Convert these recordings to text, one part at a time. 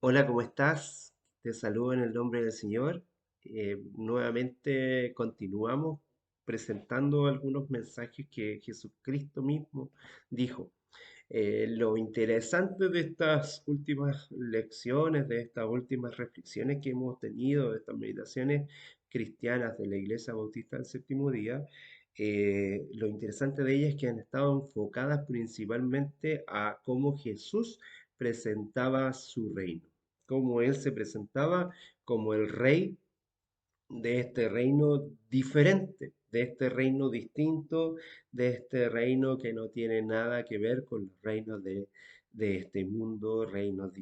Hola, ¿cómo estás? Te saludo en el nombre del Señor. Nuevamente continuamos presentando algunos mensajes que Jesucristo mismo dijo. Lo interesante de estas últimas lecciones, de estas últimas reflexiones que hemos tenido, de estas meditaciones cristianas de la Iglesia Bautista del Séptimo Día, lo interesante de ellas es que han estado enfocadas principalmente a cómo Jesús presentaba su reino, cómo él se presentaba como el rey de este reino diferente, de este reino distinto, de este reino que no tiene nada que ver con los reinos de este mundo, reinos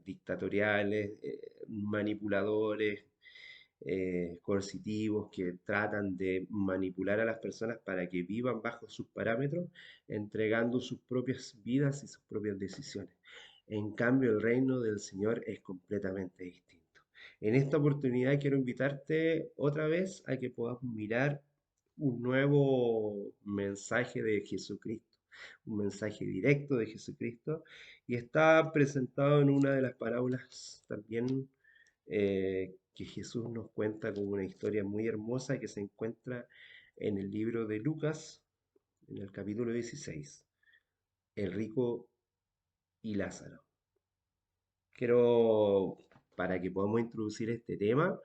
dictatoriales, manipuladores, coercitivos que tratan de manipular a las personas para que vivan bajo sus parámetros, entregando sus propias vidas y sus propias decisiones. En cambio, el reino del Señor es completamente distinto. En esta oportunidad quiero invitarte otra vez a que podamos mirar un nuevo mensaje de Jesucristo, un mensaje directo de Jesucristo, y está presentado en una de las parábolas también que Jesús nos cuenta como una historia muy hermosa que se encuentra en el libro de Lucas, en el capítulo 16, el rico y Lázaro. Quiero, para que podamos introducir este tema,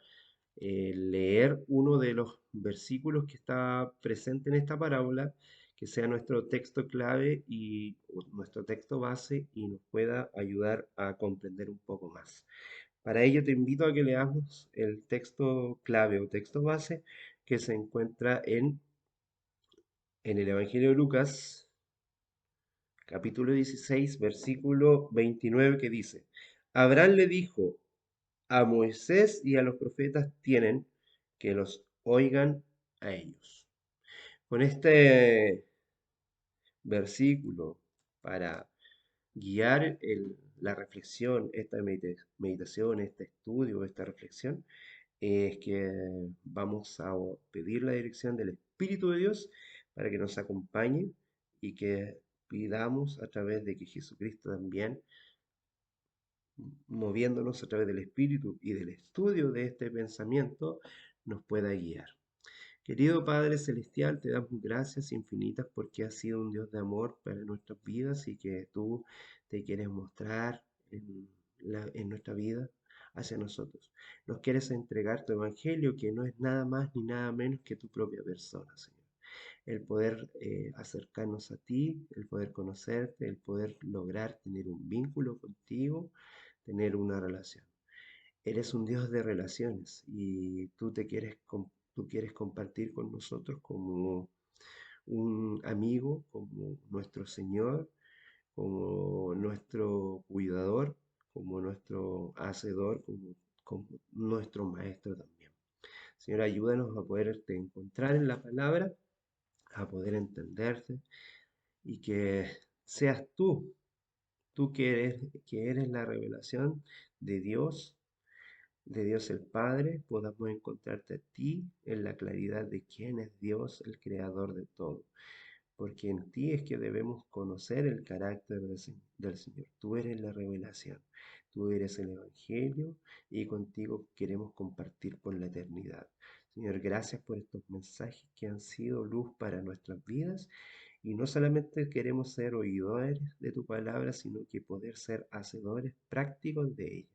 leer uno de los versículos que está presente en esta parábola, que sea nuestro texto clave y nuestro texto base y nos pueda ayudar a comprender un poco más. Para ello te invito a que leamos el texto clave o texto base que se encuentra en el Evangelio de Lucas, capítulo 16, versículo 29, que dice, Abraham le dijo, a Moisés y a los profetas tienen que los oigan a ellos. Con este versículo, para guiar la reflexión, esta meditación, este estudio, esta reflexión, es que vamos a pedir la dirección del Espíritu de Dios para que nos acompañe y que pidamos a través de que Jesucristo también, moviéndonos a través del Espíritu y del estudio de este pensamiento, nos pueda guiar. Querido Padre Celestial, te damos gracias infinitas porque has sido un Dios de amor para nuestras vidas y que tú te quieres mostrar en nuestra vida hacia nosotros. Nos quieres entregar tu evangelio que no es nada más ni nada menos que tu propia persona, Señor. El poder acercarnos a ti, el poder conocerte, el poder lograr tener un vínculo contigo, tener una relación. Eres un Dios de relaciones y tú quieres compartir con nosotros como un amigo, como nuestro Señor, como nuestro cuidador, como nuestro hacedor, como nuestro maestro también. Señor, ayúdanos a poderte encontrar en la palabra, a poder entenderte y que seas tú que eres la revelación de Dios el Padre, podamos encontrarte a ti en la claridad de quién es Dios, el creador de todo. Porque en ti es que debemos conocer el carácter del Señor. Tú eres la revelación, tú eres el Evangelio y contigo queremos compartir por la eternidad. Señor, gracias por estos mensajes que han sido luz para nuestras vidas y no solamente queremos ser oidores de tu palabra, sino que poder ser hacedores prácticos de ella.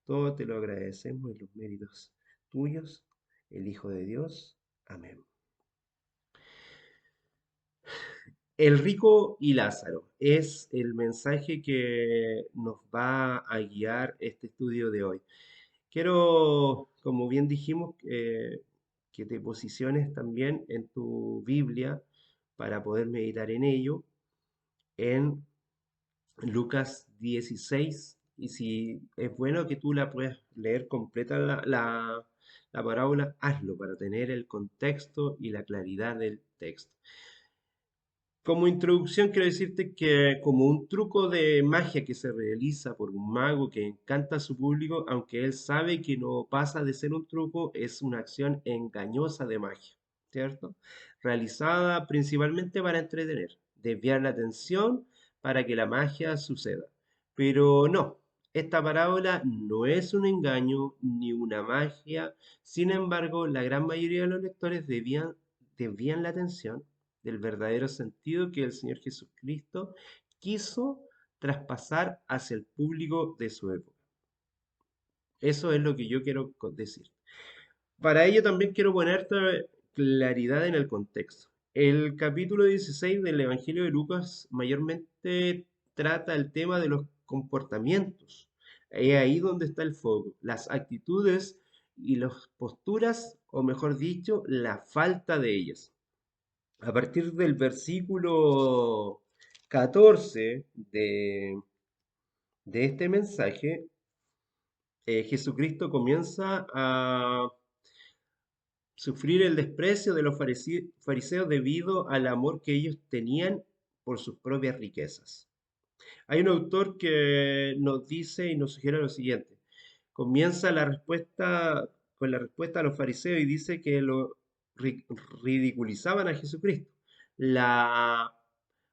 Todo te lo agradecemos en los méritos tuyos, el Hijo de Dios. Amén. El rico y Lázaro es el mensaje que nos va a guiar este estudio de hoy. Quiero, como bien dijimos, que te posiciones también en tu Biblia para poder meditar en ello, en Lucas 16, y si es bueno que tú la puedas leer completa la parábola, hazlo para tener el contexto y la claridad del texto. Como introducción, quiero decirte que como un truco de magia que se realiza por un mago que encanta a su público, aunque él sabe que no pasa de ser un truco, es una acción engañosa de magia, ¿cierto? Realizada principalmente para entretener, desviar la atención para que la magia suceda. Pero no, Esta parábola no es un engaño ni una magia, sin embargo, la gran mayoría de los lectores desvían la atención del verdadero sentido que el Señor Jesucristo quiso traspasar hacia el público de su época. Eso es lo que yo quiero decir. Para ello también quiero ponerte claridad en el contexto. El capítulo 16 del Evangelio de Lucas mayormente trata el tema de los comportamientos. Es ahí donde está el foco, las actitudes y las posturas, o mejor dicho, la falta de ellas. A partir del versículo 14 de este mensaje, Jesucristo comienza a sufrir el desprecio de los fariseos debido al amor que ellos tenían por sus propias riquezas. Hay un autor que nos dice y nos sugiere lo siguiente. Comienza la respuesta con la respuesta a los fariseos y dice que lo ri- ridiculizaban a Jesucristo. La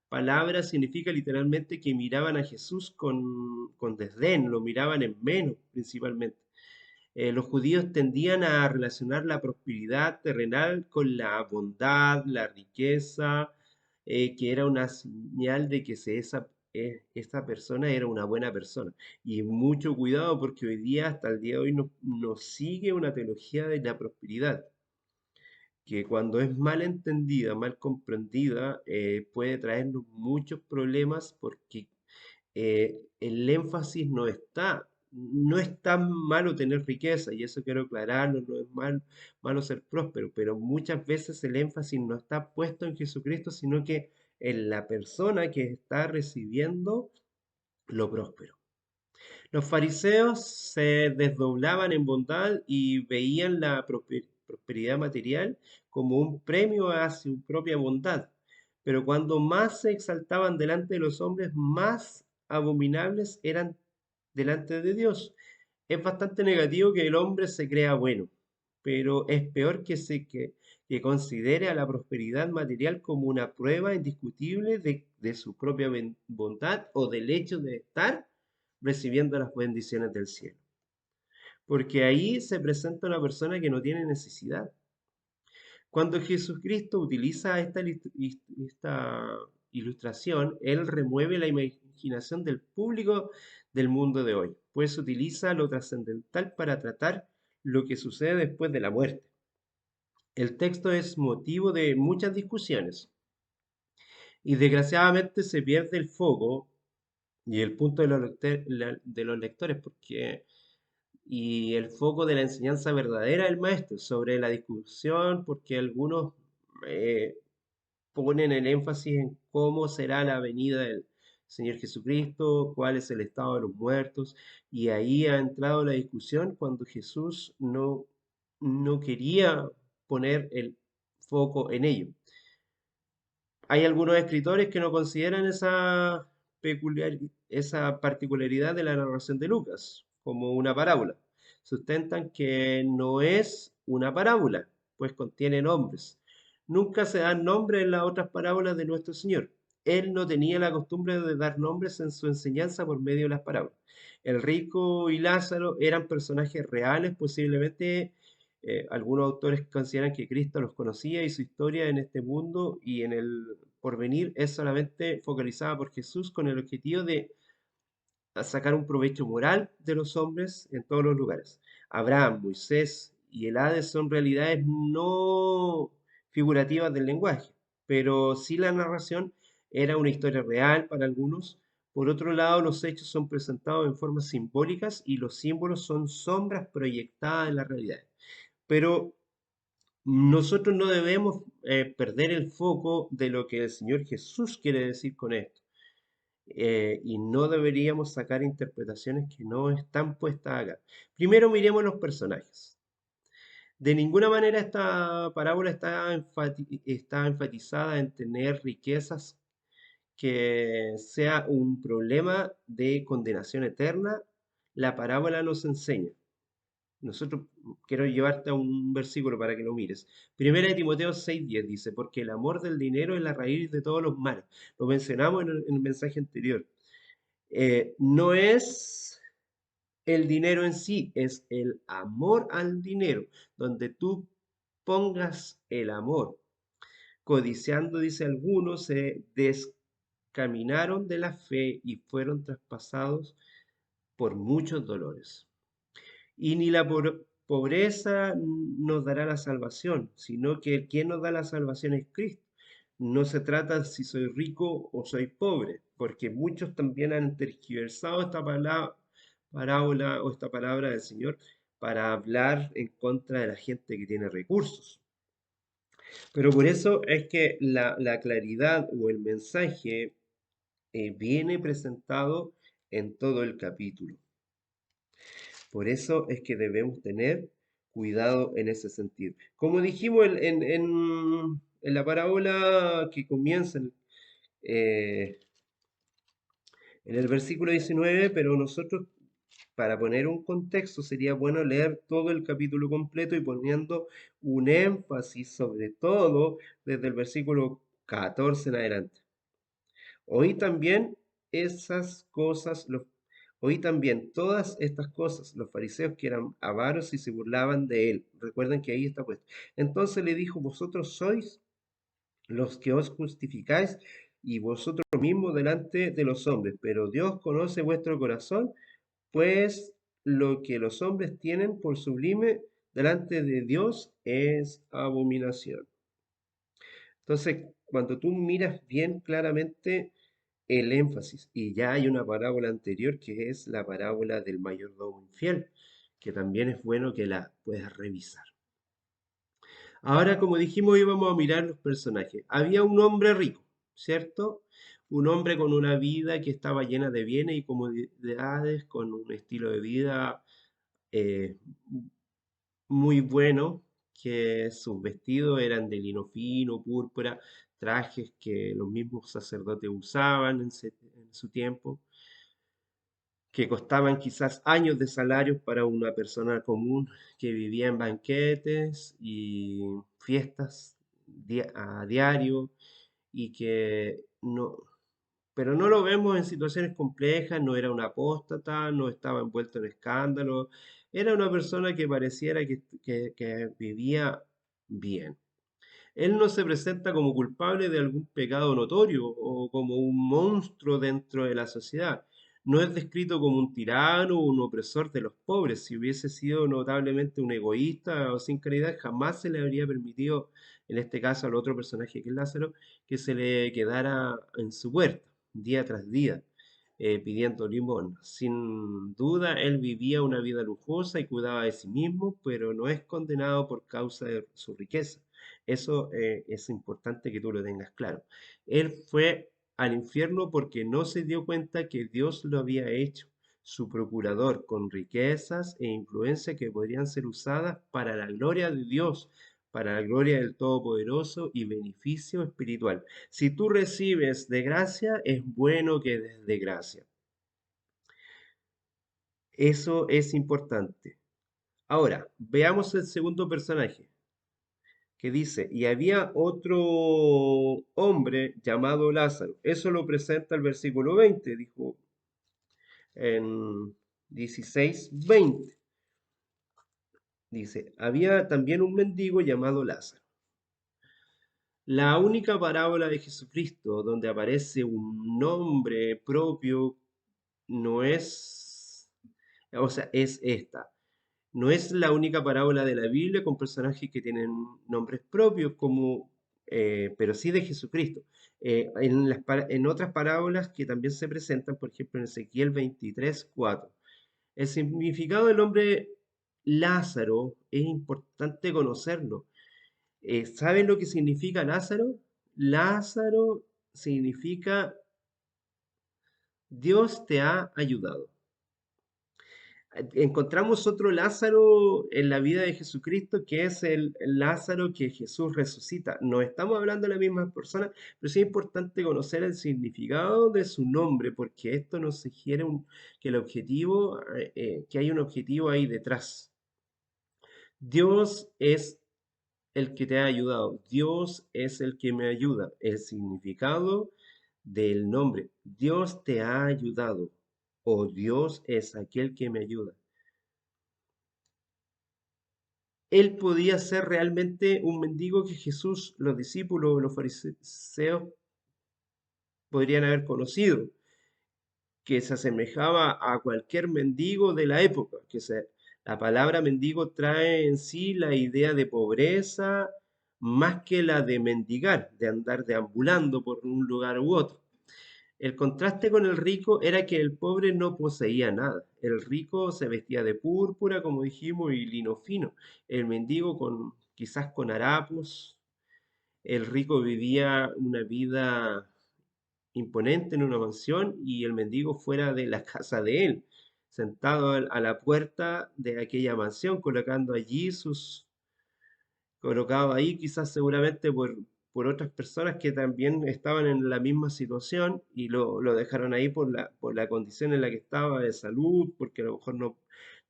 palabra significa literalmente que miraban a Jesús con desdén, lo miraban en menos principalmente. Los judíos tendían a relacionar la prosperidad terrenal con la bondad, la riqueza, que era una señal de que esa persona era una buena persona. Y mucho cuidado porque hoy día, hasta el día de hoy, nos sigue una teología de la prosperidad, que cuando es mal entendida, mal comprendida, puede traernos muchos problemas porque el énfasis no es tan malo tener riqueza, y eso quiero aclararlo, no es malo ser próspero, pero muchas veces el énfasis no está puesto en Jesucristo, sino que en la persona que está recibiendo lo próspero. Los fariseos se desdoblaban en bondad y veían la prosperidad material como un premio a su propia bondad. Pero cuando más se exaltaban delante de los hombres, más abominables eran delante de Dios. Es bastante negativo que el hombre se crea bueno, pero es peor que considere a la prosperidad material como una prueba indiscutible de su propia bondad o del hecho de estar recibiendo las bendiciones del cielo. Porque ahí se presenta una persona que no tiene necesidad. Cuando Jesucristo utiliza esta ilustración, Él remueve la imaginación del público del mundo de hoy, pues utiliza lo trascendental para tratar lo que sucede después de la muerte. El texto es motivo de muchas discusiones y desgraciadamente se pierde el foco y el punto de de los lectores, porque y el foco de la enseñanza verdadera del maestro sobre la discusión, porque algunos eh, ponen el énfasis en cómo será la venida del Señor Jesucristo, cuál es el estado de los muertos, y ahí ha entrado la discusión cuando Jesús no quería poner el foco en ello. Hay algunos escritores que no consideran esa particularidad de la narración de Lucas como una parábola. Sustentan que no es una parábola, pues contiene nombres. Nunca se dan nombres en las otras parábolas de nuestro Señor. Él no tenía la costumbre de dar nombres en su enseñanza por medio de las parábolas. El rico y Lázaro eran personajes reales, posiblemente algunos autores consideran que Cristo los conocía y su historia en este mundo y en el porvenir es solamente focalizada por Jesús con el objetivo de sacar un provecho moral de los hombres en todos los lugares. Abraham, Moisés y el Hades son realidades no figurativas del lenguaje, pero sí la narración era una historia real para algunos. Por otro lado, los hechos son presentados en formas simbólicas y los símbolos son sombras proyectadas en la realidad. Pero nosotros no debemos perder el foco de lo que el Señor Jesús quiere decir con esto. Y no deberíamos sacar interpretaciones que no están puestas acá. Primero miremos los personajes. De ninguna manera esta parábola está enfatizada en tener riquezas que sea un problema de condenación eterna. La parábola nos enseña. Nosotros quiero llevarte a un versículo para que lo mires. Primera de Timoteo 6:10 dice, porque el amor del dinero es la raíz de todos los males. Lo mencionamos en el mensaje anterior. No es el dinero en sí, es el amor al dinero, donde tú pongas el amor. Codiciando, dice algunos, se descaminaron de la fe y fueron traspasados por muchos dolores. Y ni la pobreza nos dará la salvación, sino que quien nos da la salvación es Cristo. No se trata si soy rico o soy pobre, porque muchos también han tergiversado esta parábola o esta palabra del Señor para hablar en contra de la gente que tiene recursos. Pero por eso es que la claridad o el mensaje viene presentado en todo el capítulo. Por eso es que debemos tener cuidado en ese sentido. Como dijimos en la parábola que comienza eh, en el versículo 19, pero nosotros, para poner un contexto, sería bueno leer todo el capítulo completo y poniendo un énfasis sobre todo desde el versículo 14 en adelante. Oí también esas cosas, oí también todas estas cosas, los fariseos que eran avaros y se burlaban de él. Recuerden que ahí está puesto. Entonces le dijo, vosotros sois los que os justificáis y vosotros mismos delante de los hombres, pero Dios conoce vuestro corazón, pues lo que los hombres tienen por sublime delante de Dios es abominación. Entonces, cuando tú miras bien claramente el énfasis, y ya hay una parábola anterior que es la parábola del mayordomo infiel, que también es bueno que la puedas revisar. Ahora, como dijimos, íbamos a mirar los personajes. Había un hombre rico, ¿cierto? Un hombre con una vida que estaba llena de bienes y comodidades, con un estilo de vida eh, muy bueno, que sus vestidos eran de lino fino, púrpura, trajes que los mismos sacerdotes usaban en su tiempo, que costaban quizás años de salarios para una persona común que vivía en banquetes y fiestas a diario y que no, pero no lo vemos en situaciones complejas, no era un apóstata, no estaba envuelto en escándalos, era una persona que pareciera que vivía bien. Él no se presenta como culpable de algún pecado notorio o como un monstruo dentro de la sociedad. No es descrito como un tirano o un opresor de los pobres. Si hubiese sido notablemente un egoísta o sin caridad, jamás se le habría permitido, en este caso al otro personaje que es Lázaro, que se le quedara en su puerta día tras día, pidiendo limón. Sin duda, él vivía una vida lujosa y cuidaba de sí mismo, pero no es condenado por causa de su riqueza. Eso es importante que tú lo tengas claro. Él fue al infierno porque no se dio cuenta que Dios lo había hecho su procurador con riquezas e influencia que podrían ser usadas para la gloria de Dios, para la gloria del Todopoderoso y beneficio espiritual. Si tú recibes de gracia, es bueno que des de gracia. Eso es importante. Ahora, veamos el segundo personaje, que dice, y había otro hombre llamado Lázaro. Eso lo presenta el versículo 20, dijo en 16:20. Dice, había también un mendigo llamado Lázaro. La única parábola de Jesucristo donde aparece un nombre propio no es, o sea, es esta. No es la única parábola de la Biblia con personajes que tienen nombres propios, como, pero sí de Jesucristo. En otras parábolas que también se presentan, por ejemplo, en Ezequiel 23:4. El significado del nombre Lázaro es importante conocerlo. ¿Saben lo que significa Lázaro? Lázaro significa Dios te ha ayudado. Encontramos otro Lázaro en la vida de Jesucristo, que es el Lázaro que Jesús resucita. No estamos hablando de la misma persona, pero sí es importante conocer el significado de su nombre, porque esto nos sugiere que el objetivo, que hay un objetivo ahí detrás. Dios es el que te ha ayudado. Dios es el que me ayuda. El significado del nombre. Dios te ha ayudado. o Dios es aquel que me ayuda. Él podía ser realmente un mendigo que Jesús, los discípulos, los fariseos podrían haber conocido, que se asemejaba a cualquier mendigo de la época, la palabra mendigo trae en sí la idea de pobreza más que la de mendigar, de andar deambulando por un lugar u otro. El contraste con el rico era que el pobre no poseía nada. El rico se vestía de púrpura, como dijimos, y lino fino. El mendigo quizás con harapos. El rico vivía una vida imponente en una mansión y el mendigo fuera de la casa de él, sentado a la puerta de aquella mansión, colocando allí colocado ahí quizás seguramente por otras personas que también estaban en la misma situación y lo dejaron ahí por la condición en la que estaba de salud, porque a lo mejor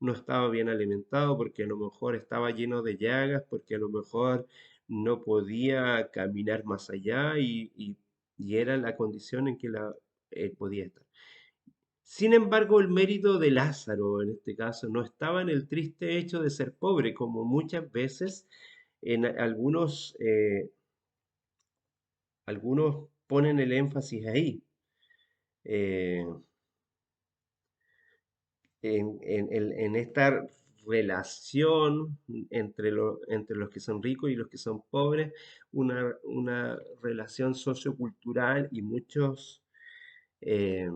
no estaba bien alimentado, porque a lo mejor estaba lleno de llagas, porque a lo mejor no podía caminar más allá y era la condición en que él podía estar. Sin embargo, el mérito de Lázaro en este caso no estaba en el triste hecho de ser pobre, como muchas veces en algunos ponen el énfasis ahí, eh, en esta relación entre los que son ricos y los que son pobres, una relación sociocultural y muchos eh,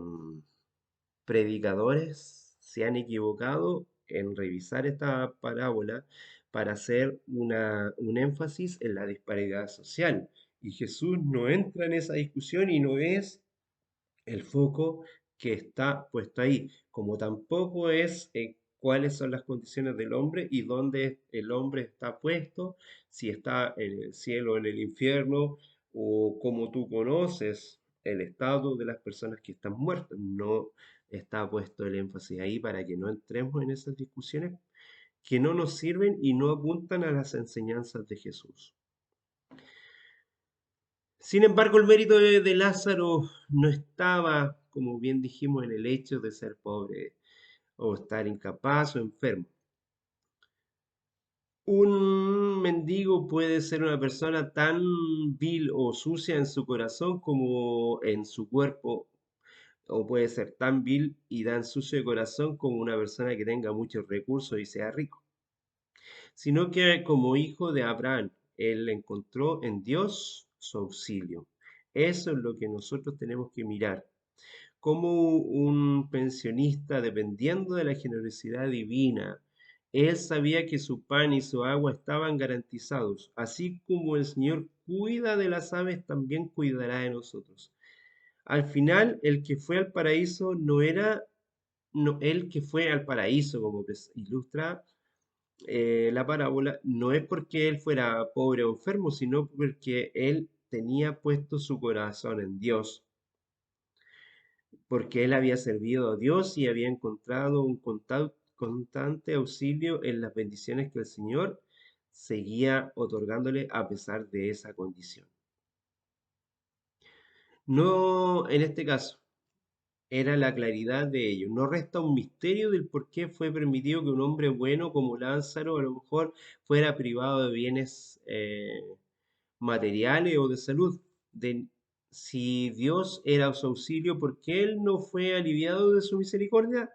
predicadores se han equivocado en revisar esta parábola para hacer un énfasis en la disparidad social. Y Jesús no entra en esa discusión y no es el foco que está puesto ahí, como tampoco es cuáles son las condiciones del hombre y dónde el hombre está puesto, si está en el cielo o en el infierno, o como tú conoces el estado de las personas que están muertas. No está puesto el énfasis ahí para que no entremos en esas discusiones que no nos sirven y no apuntan a las enseñanzas de Jesús. Sin embargo, el mérito de Lázaro no estaba, como bien dijimos, en el hecho de ser pobre o estar incapaz o enfermo. Un mendigo puede ser una persona tan vil o sucia en su corazón como en su cuerpo, o puede ser tan vil y tan sucio de corazón como una persona que tenga muchos recursos y sea rico, sino que como hijo de Abraham, él encontró en Dios su auxilio. Eso es lo que nosotros tenemos que mirar. Como un pensionista, dependiendo de la generosidad divina, él sabía que su pan y su agua estaban garantizados. Así como el Señor cuida de las aves, también cuidará de nosotros. Al final, el que fue al paraíso no era el que fue al paraíso, como ilustra la parábola, no es porque él fuera pobre o enfermo, sino porque él tenía puesto su corazón en Dios, porque él había servido a Dios y había encontrado un constante auxilio en las bendiciones que el Señor seguía otorgándole a pesar de esa condición. No, en este caso, era la claridad de ello. No resta un misterio del por qué fue permitido que un hombre bueno como Lázaro a lo mejor fuera privado de bienes materiales o de salud. Si Dios era su auxilio, ¿por qué él no fue aliviado de su misericordia?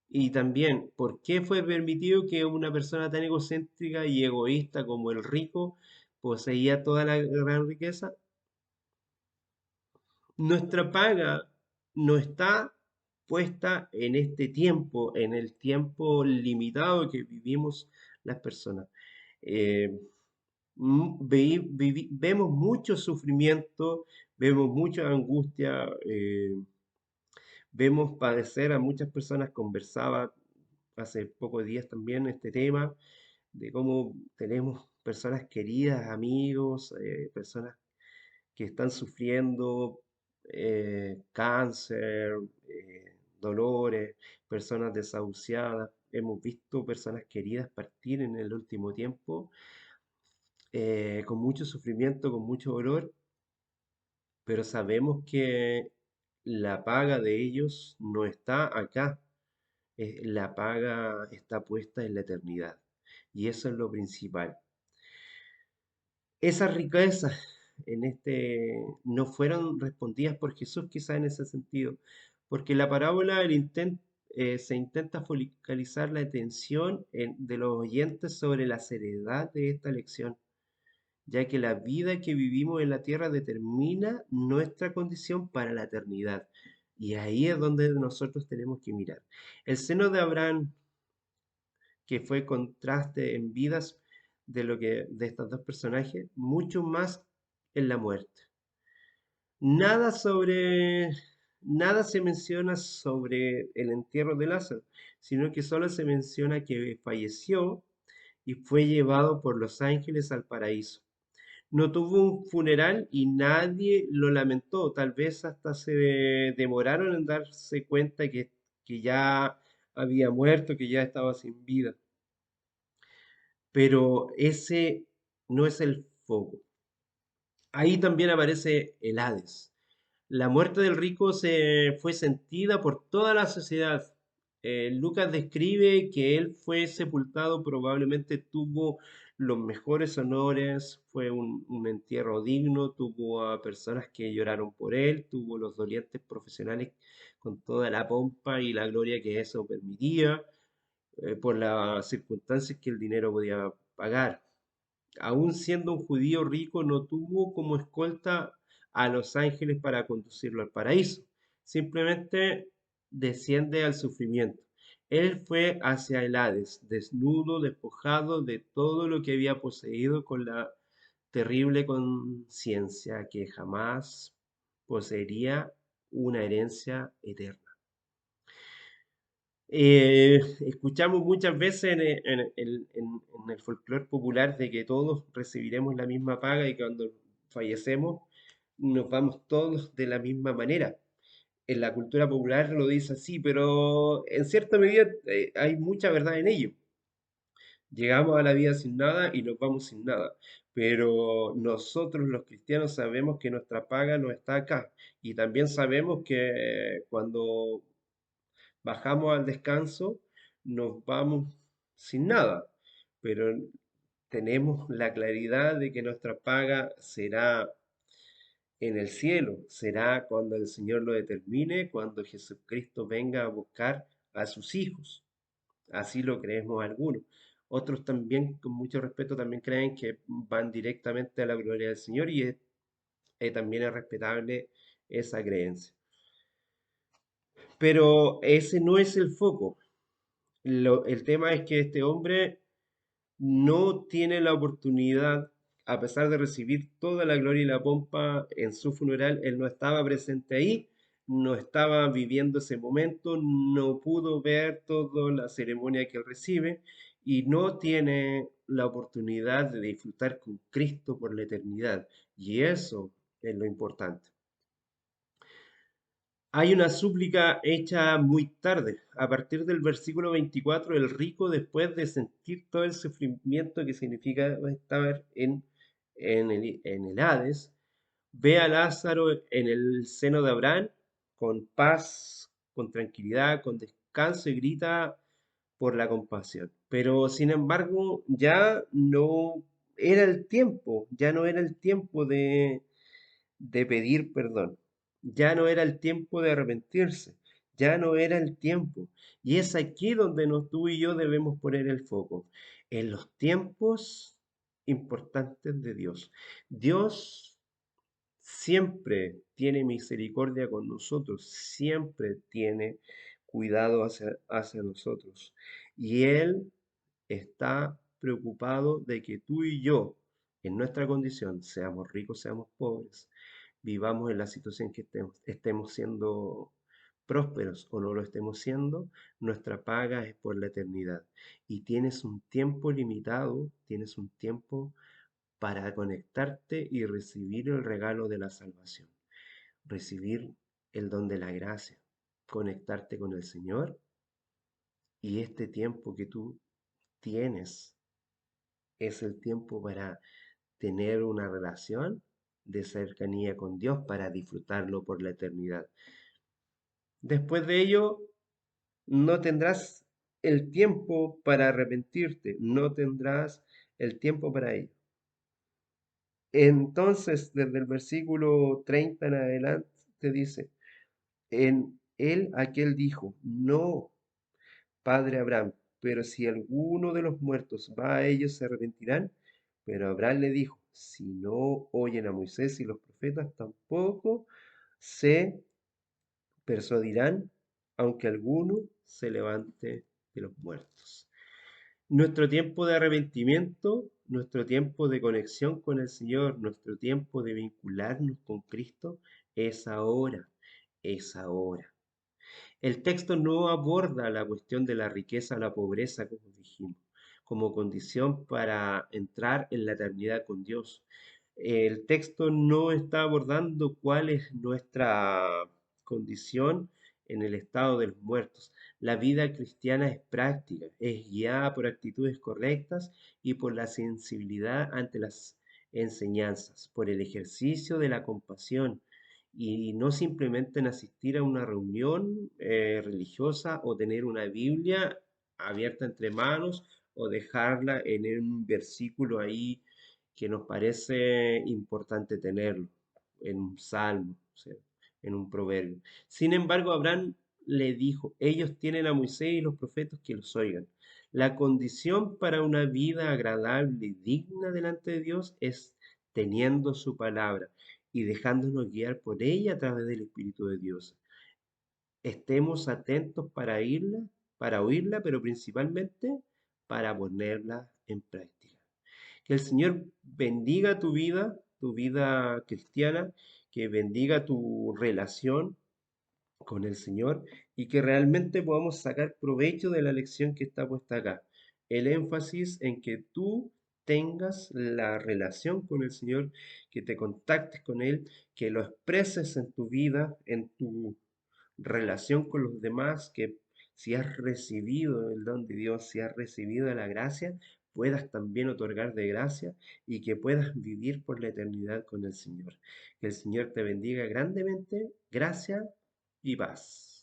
Y también, ¿por qué fue permitido que una persona tan egocéntrica y egoísta como el rico poseía toda la gran riqueza? Nuestra paga no está puesta en este tiempo, en el tiempo limitado que vivimos las personas. Eh, Vemos mucho sufrimiento, vemos mucha angustia, vemos padecer a muchas personas. Conversaba hace pocos días también este tema de cómo tenemos personas queridas, amigos, personas que están sufriendo cáncer, dolores, personas desahuciadas. Hemos visto personas queridas partir en el último tiempo con mucho sufrimiento, con mucho dolor, pero sabemos que la paga de ellos no está acá, la paga está puesta en la eternidad. Y eso es lo principal. Esas riquezas no fueron respondidas por Jesús quizá en ese sentido, porque la parábola se intenta focalizar la atención de los oyentes sobre la seriedad de esta lección, ya que la vida que vivimos en la tierra determina nuestra condición para la eternidad. Y ahí es donde nosotros tenemos que mirar. El seno de Abraham, que fue contraste en vidas de estos dos personajes, mucho más en la muerte. Nada sobre, nada se menciona sobre el entierro de Lázaro, sino que solo se menciona que falleció y fue llevado por los ángeles al paraíso. No tuvo un funeral y nadie lo lamentó. Tal vez hasta se demoraron en darse cuenta que ya había muerto, que ya estaba sin vida. Pero ese no es el foco. Ahí también aparece el Hades. La muerte del rico se fue sentida por toda la sociedad. Lucas describe que él fue sepultado, probablemente tuvo los mejores honores, fue un entierro digno, tuvo a personas que lloraron por él, tuvo los dolientes profesionales con toda la pompa y la gloria que eso permitía, por las circunstancias que el dinero podía pagar. Aún siendo un judío rico, no tuvo como escolta a los ángeles para conducirlo al paraíso. Simplemente desciende al sufrimiento. Él fue hacia el Hades, desnudo, despojado de todo lo que había poseído, con la terrible conciencia que jamás poseería una herencia eterna. Escuchamos muchas veces en el folclore popular de que todos recibiremos la misma paga y que cuando fallecemos nos vamos todos de la misma manera. En la cultura popular lo dice así, pero en cierta medida hay mucha verdad en ello. Llegamos a la vida sin nada y nos vamos sin nada. Pero nosotros los cristianos sabemos que nuestra paga no está acá. Y también sabemos que cuando bajamos al descanso, nos vamos sin nada, pero tenemos la claridad de que nuestra paga será en el cielo, será cuando el Señor lo determine, cuando Jesucristo venga a buscar a sus hijos. Así lo creemos algunos. Otros también, con mucho respeto, también creen que van directamente a la gloria del Señor y también es respetable esa creencia. Pero ese no es el foco. El tema es que este hombre no tiene la oportunidad, a pesar de recibir toda la gloria y la pompa en su funeral, él no estaba presente ahí, no estaba viviendo ese momento, no pudo ver toda la ceremonia que él recibe y no tiene la oportunidad de disfrutar con Cristo por la eternidad. Y eso es lo importante. Hay una súplica hecha muy tarde. A partir del versículo 24, el rico, después de sentir todo el sufrimiento que significa estar en el Hades, ve a Lázaro en el seno de Abraham con paz, con tranquilidad, con descanso y grita por la compasión. Pero sin embargo, ya no era el tiempo, ya no era el tiempo de pedir perdón. Ya no era el tiempo de arrepentirse, ya no era el tiempo. Y es aquí donde tú y yo debemos poner el foco, en los tiempos importantes de Dios. Dios siempre tiene misericordia con nosotros, siempre tiene cuidado hacia nosotros. Y Él está preocupado de que tú y yo, en nuestra condición, seamos ricos, seamos pobres, vivamos en la situación que estemos siendo prósperos o no lo estemos siendo, nuestra paga es por la eternidad. Y tienes un tiempo limitado, tienes un tiempo para conectarte y recibir el regalo de la salvación, recibir el don de la gracia, conectarte con el Señor y este tiempo que tú tienes es el tiempo para tener una relación de cercanía con Dios, para disfrutarlo por la eternidad. Después de ello, no tendrás el tiempo para arrepentirte, no tendrás el tiempo para ello. Entonces, desde el versículo 30 en adelante, te dice, en él aquel dijo, no, padre Abraham, pero si alguno de los muertos va a ellos se arrepentirán. Pero Abraham le dijo, si no oyen a Moisés y los profetas, tampoco se persuadirán, aunque alguno se levante de los muertos. Nuestro tiempo de arrepentimiento, nuestro tiempo de conexión con el Señor, nuestro tiempo de vincularnos con Cristo es ahora, es ahora. El texto no aborda la cuestión de la riqueza o la pobreza, como dijimos, como condición para entrar en la eternidad con Dios. El texto no está abordando cuál es nuestra condición en el estado de los muertos. La vida cristiana es práctica, es guiada por actitudes correctas y por la sensibilidad ante las enseñanzas, por el ejercicio de la compasión y no simplemente en asistir a una reunión religiosa o tener una Biblia abierta entre manos o dejarla en un versículo ahí que nos parece importante tenerlo, en un salmo, o sea, en un proverbio. Sin embargo, Abraham le dijo, ellos tienen a Moisés y los profetas que los oigan. La condición para una vida agradable y digna delante de Dios es teniendo su palabra y dejándonos guiar por ella a través del Espíritu de Dios. Estemos atentos para oírla, pero principalmente para ponerla en práctica. Que el Señor bendiga tu vida cristiana, que bendiga tu relación con el Señor y que realmente podamos sacar provecho de la lección que está puesta acá. El énfasis en que tú tengas la relación con el Señor, que te contactes con Él, que lo expreses en tu vida, en tu relación con los demás, que si has recibido el don de Dios, si has recibido la gracia, puedas también otorgar de gracia y que puedas vivir por la eternidad con el Señor. Que el Señor te bendiga grandemente. Gracias y paz.